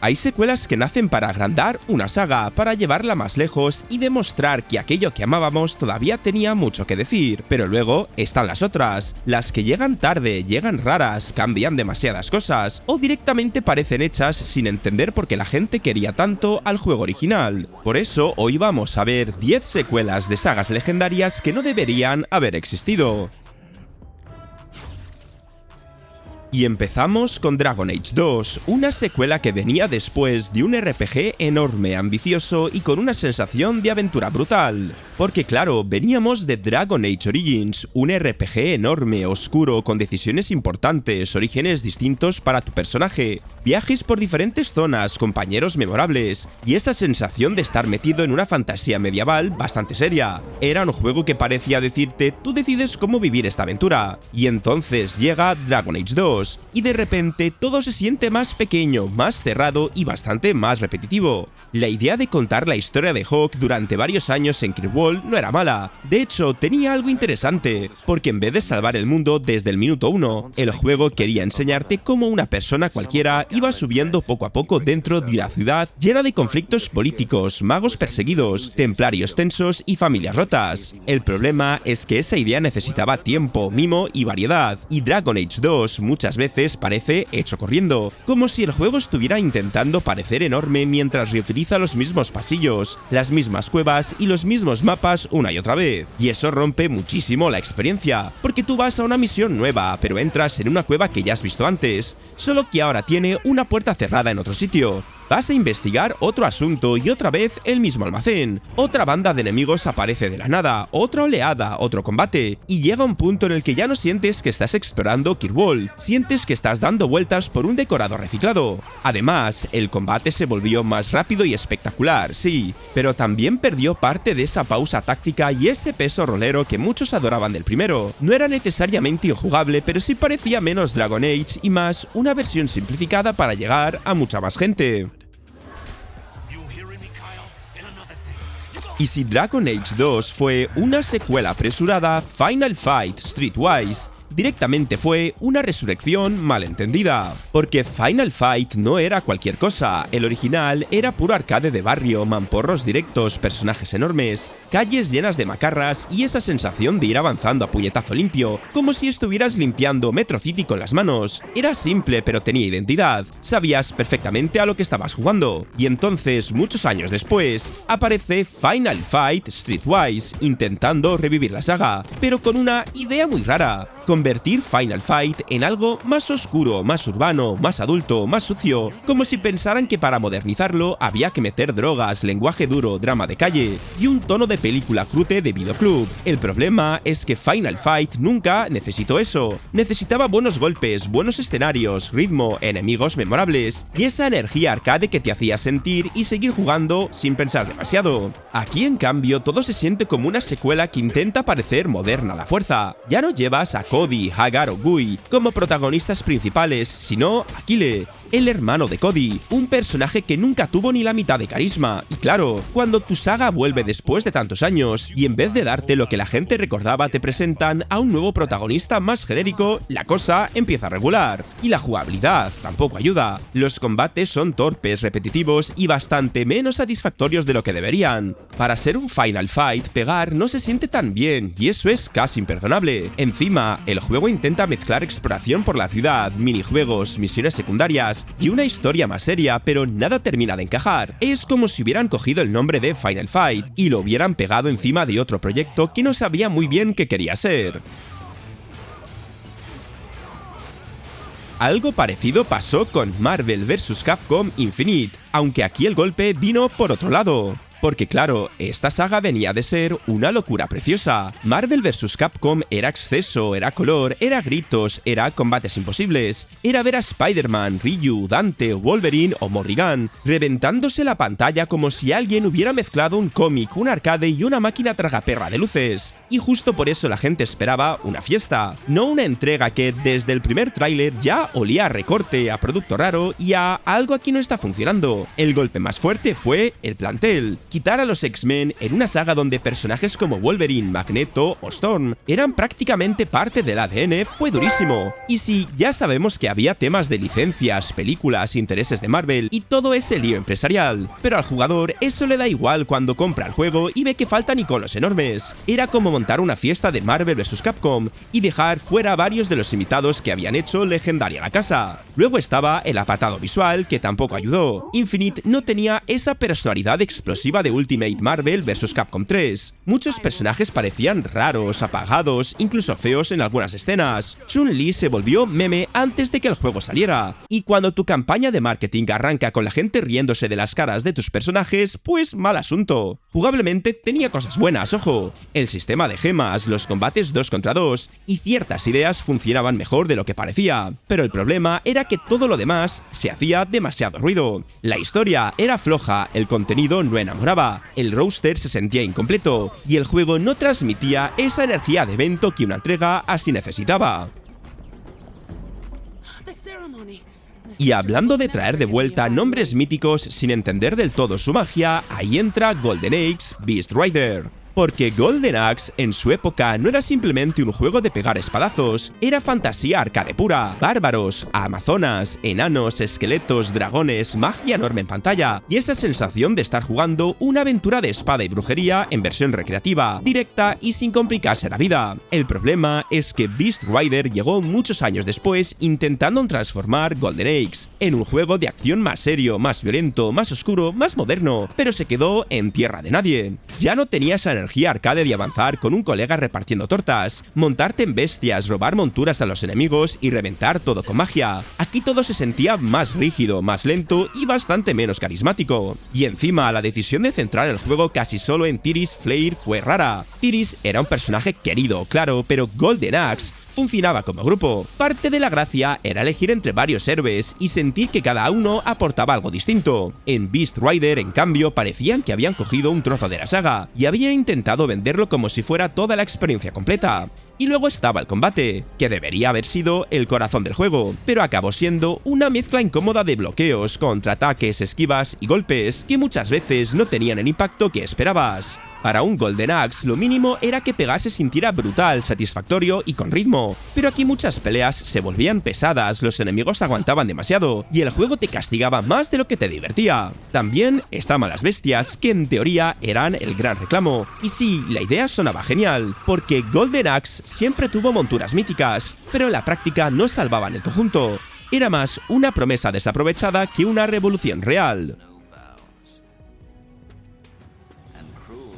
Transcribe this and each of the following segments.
Hay secuelas que nacen para agrandar una saga, para llevarla más lejos y demostrar que aquello que amábamos todavía tenía mucho que decir, pero luego están las otras, las que llegan tarde, llegan raras, cambian demasiadas cosas o directamente parecen hechas sin entender por qué la gente quería tanto al juego original. Por eso hoy vamos a ver 10 secuelas de sagas legendarias que no deberían haber existido. Y empezamos con Dragon Age 2, una secuela que venía después de un RPG enorme, ambicioso y con una sensación de aventura brutal. Porque claro, veníamos de Dragon Age Origins, un RPG enorme, oscuro, con decisiones importantes, orígenes distintos para tu personaje, viajes por diferentes zonas, compañeros memorables, y esa sensación de estar metido en una fantasía medieval bastante seria. Era un juego que parecía decirte, tú decides cómo vivir esta aventura. Y entonces llega Dragon Age 2, y de repente todo se siente más pequeño, más cerrado y bastante más repetitivo. La idea de contar la historia de Hawke durante varios años en Kirkwall no era mala, de hecho tenía algo interesante, porque en vez de salvar el mundo desde el minuto 1, el juego quería enseñarte cómo una persona cualquiera iba subiendo poco a poco dentro de una ciudad llena de conflictos políticos, magos perseguidos, templarios tensos y familias rotas. El problema es que esa idea necesitaba tiempo, mimo y variedad, y Dragon Age 2 muchas veces parece hecho corriendo, como si el juego estuviera intentando parecer enorme mientras reutiliza los mismos pasillos, las mismas cuevas y los mismos mapas una y otra vez. Y eso rompe muchísimo la experiencia, porque tú vas a una misión nueva, pero entras en una cueva que ya has visto antes, solo que ahora tiene una puerta cerrada en otro sitio. Vas a investigar otro asunto y otra vez el mismo almacén. Otra banda de enemigos aparece de la nada, otra oleada, otro combate. Y llega un punto en el que ya no sientes que estás explorando Kirkwall, sientes que estás dando vueltas por un decorado reciclado. Además, el combate se volvió más rápido y espectacular, sí, pero también perdió parte de esa pausa táctica y ese peso rolero que muchos adoraban del primero. No era necesariamente injugable, pero sí parecía menos Dragon Age y más una versión simplificada para llegar a mucha más gente. Y si Dragon Age 2 fue una secuela apresurada, Final Fight Streetwise directamente fue una resurrección malentendida, porque Final Fight no era cualquier cosa, el original era puro arcade de barrio, mamporros directos, personajes enormes, calles llenas de macarras y esa sensación de ir avanzando a puñetazo limpio, como si estuvieras limpiando Metro City con las manos. Era simple pero tenía identidad, sabías perfectamente a lo que estabas jugando. Y entonces, muchos años después, aparece Final Fight Streetwise, intentando revivir la saga, pero con una idea muy rara: convertir Final Fight en algo más oscuro, más urbano, más adulto, más sucio, como si pensaran que para modernizarlo había que meter drogas, lenguaje duro, drama de calle y un tono de película crute de videoclub. El problema es que Final Fight nunca necesitó eso. Necesitaba buenos golpes, buenos escenarios, ritmo, enemigos memorables y esa energía arcade que te hacía sentir y seguir jugando sin pensar demasiado. Aquí en cambio todo se siente como una secuela que intenta parecer moderna a la fuerza. Ya no llevas a Cody, Hagar o Guy como protagonistas principales, sino a Kyle, el hermano de Cody, un personaje que nunca tuvo ni la mitad de carisma. Y claro, cuando tu saga vuelve después de tantos años y en vez de darte lo que la gente recordaba te presentan a un nuevo protagonista más genérico, la cosa empieza a regular. Y la jugabilidad tampoco ayuda. Los combates son torpes, repetitivos y bastante menos satisfactorios de lo que deberían. Para ser un Final Fight, pegar no se siente tan bien y eso es casi imperdonable. Encima, el juego intenta mezclar exploración por la ciudad, minijuegos, misiones secundarias y una historia más seria, pero nada termina de encajar. Es como si hubieran cogido el nombre de Final Fight y lo hubieran pegado encima de otro proyecto que no sabía muy bien qué quería ser. Algo parecido pasó con Marvel vs. Capcom Infinite, aunque aquí el golpe vino por otro lado. Porque claro, esta saga venía de ser una locura preciosa. Marvel vs. Capcom era exceso, era color, era gritos, era combates imposibles. Era ver a Spider-Man, Ryu, Dante, Wolverine o Morrigan reventándose la pantalla como si alguien hubiera mezclado un cómic, un arcade y una máquina tragaperra de luces. Y justo por eso la gente esperaba una fiesta, no una entrega que desde el primer tráiler ya olía a recorte, a producto raro y a algo aquí no está funcionando. El golpe más fuerte fue el plantel. Quitar a los X-Men en una saga donde personajes como Wolverine, Magneto o Storm eran prácticamente parte del ADN fue durísimo. Y sí, ya sabemos que había temas de licencias, películas, intereses de Marvel y todo ese lío empresarial, pero al jugador eso le da igual cuando compra el juego y ve que faltan iconos enormes. Era como montar una fiesta de Marvel vs Capcom y dejar fuera varios de los invitados que habían hecho legendaria la casa. Luego estaba el apartado visual, que tampoco ayudó. Infinite no tenía esa personalidad explosiva de Ultimate Marvel vs Capcom 3. Muchos personajes parecían raros, apagados, incluso feos en algunas escenas. Chun-Li se volvió meme antes de que el juego saliera. Y cuando tu campaña de marketing arranca con la gente riéndose de las caras de tus personajes, pues mal asunto. Jugablemente tenía cosas buenas, ojo. El sistema de gemas, los combates 2 contra 2 y ciertas ideas funcionaban mejor de lo que parecía. Pero el problema era que todo lo demás se hacía demasiado ruido. La historia era floja, el contenido no enamoraba, el roster se sentía incompleto y el juego no transmitía esa energía de evento que una entrega así necesitaba. Y hablando de traer de vuelta nombres míticos sin entender del todo su magia, ahí entra Golden Axe Beast Rider. Porque Golden Axe en su época no era simplemente un juego de pegar espadazos, era fantasía arcade pura, bárbaros, amazonas, enanos, esqueletos, dragones, magia enorme en pantalla y esa sensación de estar jugando una aventura de espada y brujería en versión recreativa, directa y sin complicarse la vida. El problema es que Beast Rider llegó muchos años después intentando transformar Golden Axe en un juego de acción más serio, más violento, más oscuro, más moderno, pero se quedó en tierra de nadie. Ya no tenía esa energía arcade de avanzar con un colega repartiendo tortas, montarte en bestias, robar monturas a los enemigos y reventar todo con magia. Aquí todo se sentía más rígido, más lento y bastante menos carismático. Y encima la decisión de centrar el juego casi solo en Tiris Flare fue rara. Tiris era un personaje querido, claro, pero Golden Axe funcionaba como grupo. Parte de la gracia era elegir entre varios héroes y sentir que cada uno aportaba algo distinto. En Beast Rider, en cambio, parecían que habían cogido un trozo de la saga y habían intentado venderlo como si fuera toda la experiencia completa. Y luego estaba el combate, que debería haber sido el corazón del juego, pero acabó siendo una mezcla incómoda de bloqueos, contraataques, esquivas y golpes que muchas veces no tenían el impacto que esperabas. Para un Golden Axe lo mínimo era que pegar se sintiera brutal, satisfactorio y con ritmo, pero aquí muchas peleas se volvían pesadas, los enemigos aguantaban demasiado y el juego te castigaba más de lo que te divertía. También estaban las bestias, que en teoría eran el gran reclamo, y sí, la idea sonaba genial, porque Golden Axe siempre tuvo monturas míticas, pero en la práctica no salvaban el conjunto. Era más una promesa desaprovechada que una revolución real.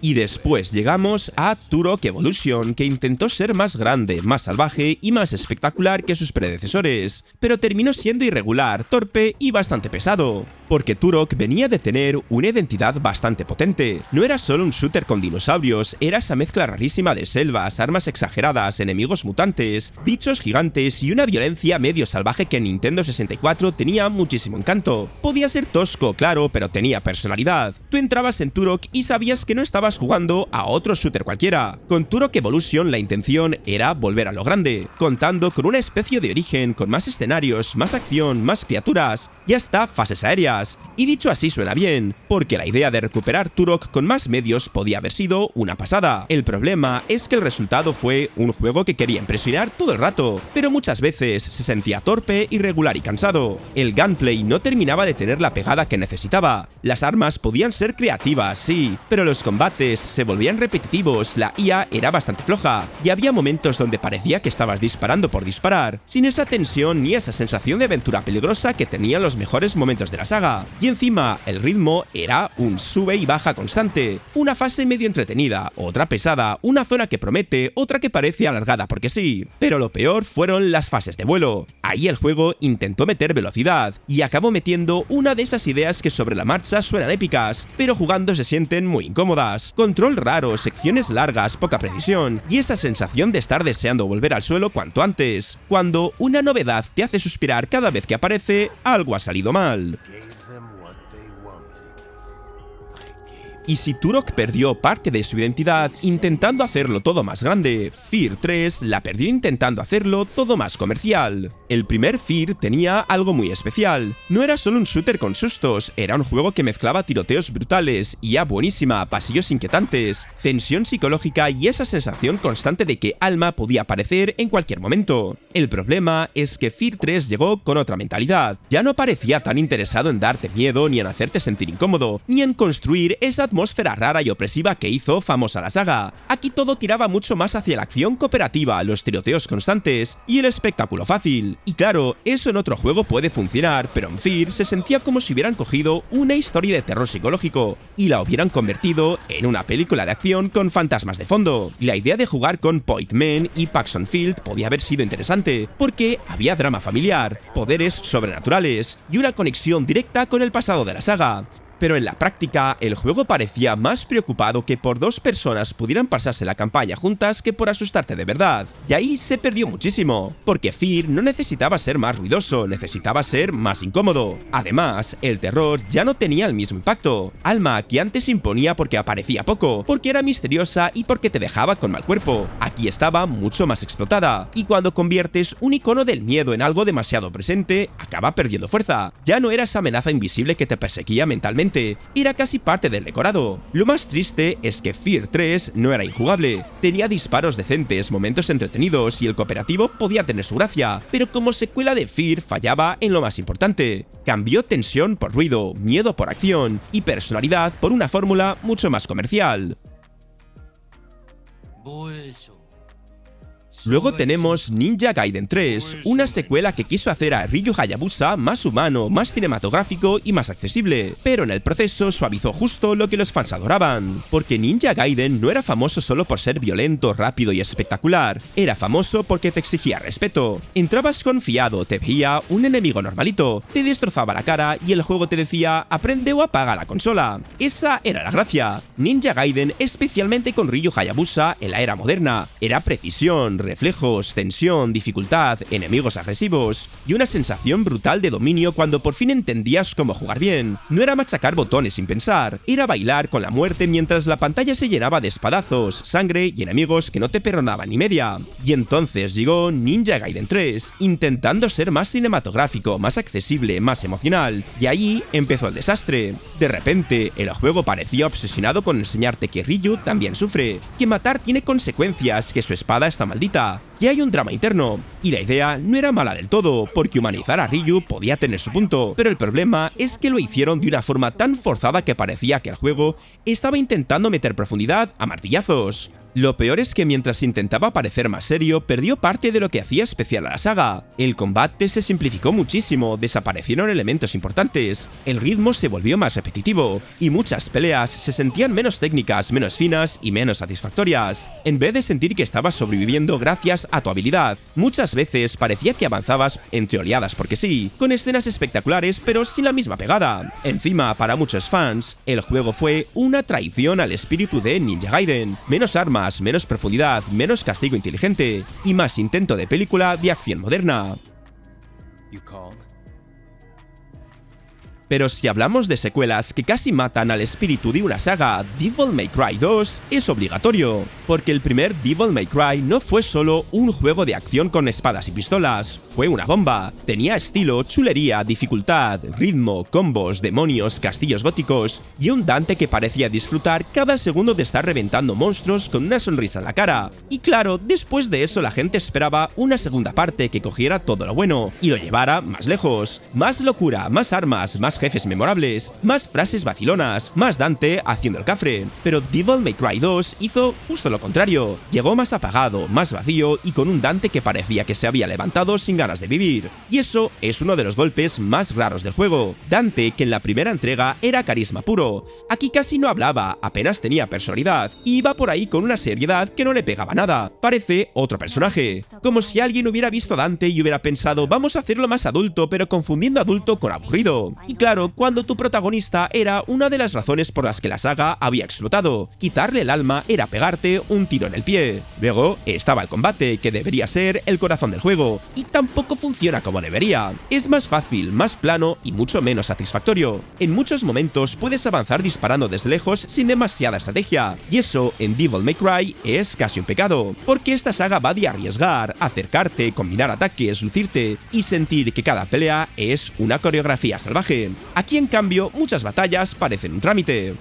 Y después llegamos a Turok Evolution, que intentó ser más grande, más salvaje y más espectacular que sus predecesores, pero terminó siendo irregular, torpe y bastante pesado. Porque Turok venía de tener una identidad bastante potente. No era solo un shooter con dinosaurios, era esa mezcla rarísima de selvas, armas exageradas, enemigos mutantes, bichos gigantes y una violencia medio salvaje que en Nintendo 64 tenía muchísimo encanto. Podía ser tosco, claro, pero tenía personalidad. Tú entrabas en Turok y sabías que no estabas jugando a otro shooter cualquiera. Con Turok Evolution la intención era volver a lo grande, contando con una especie de origen, con más escenarios, más acción, más criaturas y hasta fases aéreas. Y dicho así suena bien, porque la idea de recuperar Turok con más medios podía haber sido una pasada. El problema es que el resultado fue un juego que quería impresionar todo el rato, pero muchas veces se sentía torpe, irregular y cansado. El gunplay no terminaba de tener la pegada que necesitaba. Las armas podían ser creativas, sí, pero los combates se volvían repetitivos, la IA era bastante floja, y había momentos donde parecía que estabas disparando por disparar, sin esa tensión ni esa sensación de aventura peligrosa que tenían los mejores momentos de la saga. Y encima, el ritmo era un sube y baja constante, una fase medio entretenida, otra pesada, una zona que promete, otra que parece alargada porque sí. Pero lo peor fueron las fases de vuelo. Ahí el juego intentó meter velocidad, y acabó metiendo una de esas ideas que sobre la marcha suenan épicas, pero jugando se sienten muy incómodas. Control raro, secciones largas, poca precisión, y esa sensación de estar deseando volver al suelo cuanto antes. Cuando una novedad te hace suspirar cada vez que aparece, algo ha salido mal. Y si Turok perdió parte de su identidad intentando hacerlo todo más grande, Fear 3 la perdió intentando hacerlo todo más comercial. El primer Fear tenía algo muy especial. No era solo un shooter con sustos, era un juego que mezclaba tiroteos brutales, IA buenísima, pasillos inquietantes, tensión psicológica y esa sensación constante de que Alma podía aparecer en cualquier momento. El problema es que Fear 3 llegó con otra mentalidad. Ya no parecía tan interesado en darte miedo ni en hacerte sentir incómodo, ni en construir esa atmósfera rara y opresiva que hizo famosa la saga. Aquí todo tiraba mucho más hacia la acción cooperativa, los tiroteos constantes y el espectáculo fácil. Y claro, eso en otro juego puede funcionar, pero en Fear se sentía como si hubieran cogido una historia de terror psicológico y la hubieran convertido en una película de acción con fantasmas de fondo. La idea de jugar con Point Man y Paxton Field podía haber sido interesante, porque había drama familiar, poderes sobrenaturales y una conexión directa con el pasado de la saga. Pero en la práctica, el juego parecía más preocupado que por dos personas pudieran pasarse la campaña juntas que por asustarte de verdad. Y ahí se perdió muchísimo, porque Fear no necesitaba ser más ruidoso, necesitaba ser más incómodo. Además, el terror ya no tenía el mismo impacto. Alma, que antes imponía porque aparecía poco, porque era misteriosa y porque te dejaba con mal cuerpo, aquí estaba mucho más explotada. Y cuando conviertes un icono del miedo en algo demasiado presente, acaba perdiendo fuerza. Ya no era esa amenaza invisible que te perseguía mentalmente, era casi parte del decorado. Lo más triste es que Fear 3 no era injugable, tenía disparos decentes, momentos entretenidos y el cooperativo podía tener su gracia, pero como secuela de Fear fallaba en lo más importante. Cambió tensión por ruido, miedo por acción y personalidad por una fórmula mucho más comercial. Luego tenemos Ninja Gaiden 3, una secuela que quiso hacer a Ryu Hayabusa más humano, más cinematográfico y más accesible, pero en el proceso suavizó justo lo que los fans adoraban, porque Ninja Gaiden no era famoso solo por ser violento, rápido y espectacular, era famoso porque te exigía respeto. Entrabas confiado, te veía un enemigo normalito, te destrozaba la cara y el juego te decía aprende o apaga la consola. Esa era la gracia. Ninja Gaiden, especialmente con Ryu Hayabusa en la era moderna, era precisión, reflejos, tensión, dificultad, enemigos agresivos y una sensación brutal de dominio cuando por fin entendías cómo jugar bien. No era machacar botones sin pensar, era bailar con la muerte mientras la pantalla se llenaba de espadazos, sangre y enemigos que no te perdonaban ni media. Y entonces llegó Ninja Gaiden 3, intentando ser más cinematográfico, más accesible, más emocional, y ahí empezó el desastre. De repente, el juego parecía obsesionado con enseñarte que Ryu también sufre, que matar tiene consecuencias, que su espada está maldita, y hay un drama interno. Y la idea no era mala del todo, porque humanizar a Ryu podía tener su punto, pero el problema es que lo hicieron de una forma tan forzada que parecía que el juego estaba intentando meter profundidad a martillazos. Lo peor es que mientras intentaba parecer más serio, perdió parte de lo que hacía especial a la saga. El combate se simplificó muchísimo, desaparecieron elementos importantes, el ritmo se volvió más repetitivo, y muchas peleas se sentían menos técnicas, menos finas y menos satisfactorias. En vez de sentir que estabas sobreviviendo gracias a tu habilidad, muchas veces parecía que avanzabas entre oleadas porque sí, con escenas espectaculares pero sin la misma pegada. Encima, para muchos fans, el juego fue una traición al espíritu de Ninja Gaiden. Menos armas, menos profundidad, menos castigo inteligente y más intento de película de acción moderna. Pero si hablamos de secuelas que casi matan al espíritu de una saga, Devil May Cry 2 es obligatorio, porque el primer Devil May Cry no fue solo un juego de acción con espadas y pistolas, fue una bomba. Tenía estilo, chulería, dificultad, ritmo, combos, demonios, castillos góticos y un Dante que parecía disfrutar cada segundo de estar reventando monstruos con una sonrisa en la cara. Y claro, después de eso la gente esperaba una segunda parte que cogiera todo lo bueno y lo llevara más lejos. Más locura, más armas, más jefes memorables, más frases vacilonas, más Dante haciendo el cafre. Pero Devil May Cry 2 hizo justo lo contrario. Llegó más apagado, más vacío y con un Dante que parecía que se había levantado sin ganas de vivir. Y eso es uno de los golpes más raros del juego. Dante, que en la primera entrega era carisma puro, aquí casi no hablaba, apenas tenía personalidad, y iba por ahí con una seriedad que no le pegaba nada. Parece otro personaje. Como si alguien hubiera visto a Dante y hubiera pensado, vamos a hacerlo más adulto, pero confundiendo adulto con aburrido. Y claro, cuando tu protagonista era una de las razones por las que la saga había explotado. Quitarle el alma era pegarte un tiro en el pie. Luego estaba el combate, que debería ser el corazón del juego, y tampoco funciona como debería. Es más fácil, más plano y mucho menos satisfactorio. En muchos momentos puedes avanzar disparando desde lejos sin demasiada estrategia, y eso en Devil May Cry es casi un pecado, porque esta saga va de arriesgar, acercarte, combinar ataques, lucirte y sentir que cada pelea es una coreografía salvaje. Aquí en cambio muchas batallas parecen un trámite.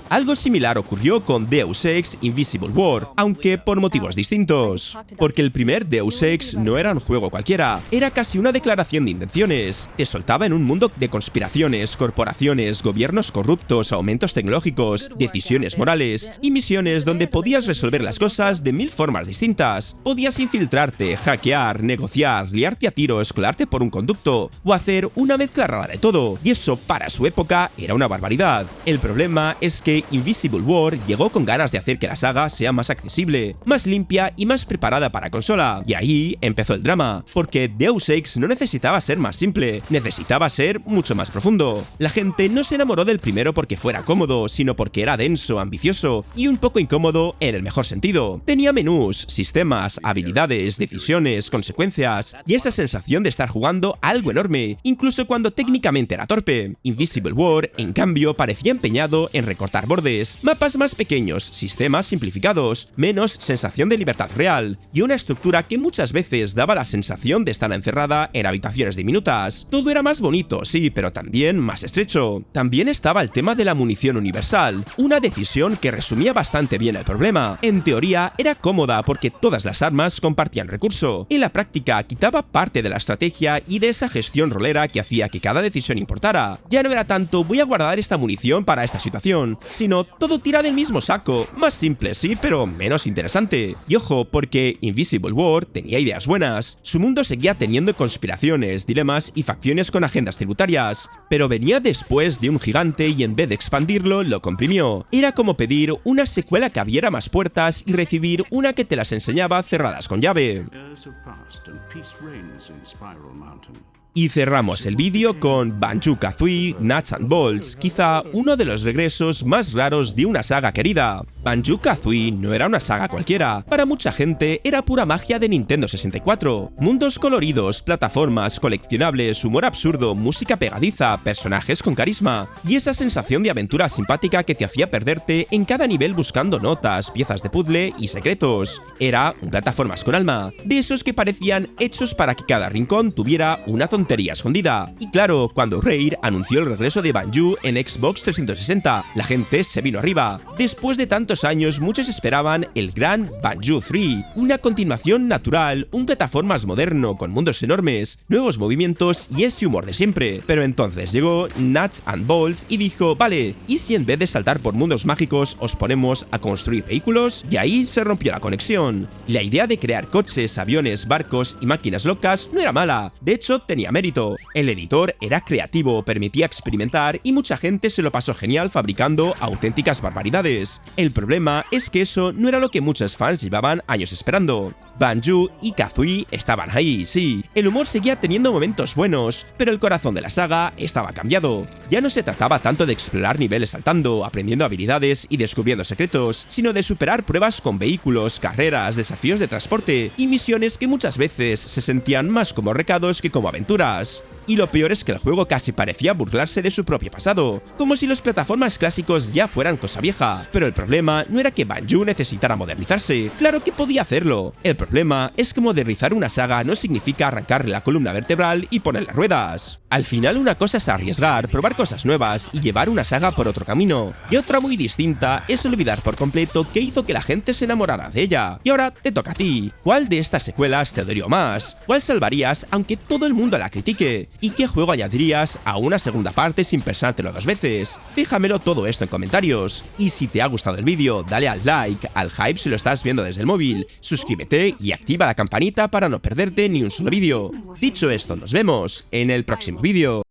Algo similar ocurrió con Deus Ex Invisible War, aunque por motivos distintos. Porque el primer Deus Ex no era un juego cualquiera, era casi una declaración de intenciones. Te soltaba en un mundo de conspiraciones, corporaciones, gobiernos corruptos, aumentos tecnológicos, decisiones morales y misiones donde podías resolver las cosas de 1000 formas distintas. Podías infiltrarte, hackear, negociar, liarte a tiros, colarte por un conducto o hacer una mezcla rara de todo, y eso para su época era una barbaridad. El problema es que Invisible War llegó con ganas de hacer que la saga sea más accesible, más limpia y más preparada para consola, y ahí empezó el drama, porque Deus Ex no necesitaba ser más simple, necesitaba ser mucho más profundo. La gente no se enamoró del primero porque fuera cómodo, sino porque era denso, ambicioso y un poco incómodo en el mejor sentido. Tenía menús, sistemas, habilidades, decisiones, consecuencias, y esa sensación de estar jugando algo enorme, incluso cuando técnicamente era torpe. Invisible War, en cambio, parecía empeñado en recortar bordes, mapas más pequeños, sistemas simplificados, menos sensación de libertad real, y una estructura que muchas veces daba la sensación de estar encerrada en habitaciones diminutas. Todo era más bonito, sí, pero también más estrecho. También estaba el tema de la munición universal, una decisión que resumía bastante bien el problema. En teoría era cómoda porque todas las armas compartían recurso. En la práctica quitaba parte de la estrategia y de esa gestión rolera que hacía que cada decisión importara. Ya no era tanto voy a guardar esta munición para esta situación, sino todo tira del mismo saco, más simple sí, pero menos interesante. Y ojo, porque Invisible War tenía ideas buenas, su mundo seguía teniendo conspiraciones, dilemas y facciones con agendas tributarias, pero venía después de un gigante y en vez de expandirlo, lo comprimió. Era como pedir una secuela que abriera más puertas y recibir una que te las enseñaba cerradas con llave. Y cerramos el vídeo con Banjo-Kazooie Nuts and Bolts, quizá uno de los regresos más raros de una saga querida. Banjo-Kazooie no era una saga cualquiera, para mucha gente era pura magia de Nintendo 64. Mundos coloridos, plataformas, coleccionables, humor absurdo, música pegadiza, personajes con carisma, y esa sensación de aventura simpática que te hacía perderte en cada nivel buscando notas, piezas de puzzle y secretos. Era un plataformas con alma, de esos que parecían hechos para que cada rincón tuviera una tontería escondida. Y claro, cuando Rare anunció el regreso de Banjo en Xbox 360, la gente se vino arriba. Después de tantos años, muchos esperaban el gran Banjo 3, una continuación natural, un plataformas moderno con mundos enormes, nuevos movimientos y ese humor de siempre. Pero entonces llegó Nuts and Bolts y dijo, vale, ¿y si en vez de saltar por mundos mágicos os ponemos a construir vehículos? Y ahí se rompió la conexión. La idea de crear coches, aviones, barcos y máquinas locas no era mala, de hecho tenía mérito. El editor era creativo, permitía experimentar y mucha gente se lo pasó genial fabricando auténticas barbaridades. El problema es que eso no era lo que muchos fans llevaban años esperando. Banjo y Kazooie estaban ahí, sí. El humor seguía teniendo momentos buenos, pero el corazón de la saga estaba cambiado. Ya no se trataba tanto de explorar niveles saltando, aprendiendo habilidades y descubriendo secretos, sino de superar pruebas con vehículos, carreras, desafíos de transporte y misiones que muchas veces se sentían más como recados que como aventuras. Y lo peor es que el juego casi parecía burlarse de su propio pasado, como si los plataformas clásicos ya fueran cosa vieja. Pero el problema no era que Banjo necesitara modernizarse, claro que podía hacerlo. El problema es que modernizar una saga no significa arrancarle la columna vertebral y ponerle ruedas. Al final una cosa es arriesgar, probar cosas nuevas y llevar una saga por otro camino, y otra muy distinta es olvidar por completo qué hizo que la gente se enamorara de ella. Y ahora te toca a ti. ¿Cuál de estas secuelas te dolió más? ¿Cuál salvarías aunque todo el mundo la critique? ¿Y qué juego añadirías a una segunda parte sin pensártelo dos veces? Déjamelo todo esto en comentarios. Y si te ha gustado el vídeo, dale al like, al hype si lo estás viendo desde el móvil, suscríbete y activa la campanita para no perderte ni un solo vídeo. Dicho esto, nos vemos en el próximo vídeo.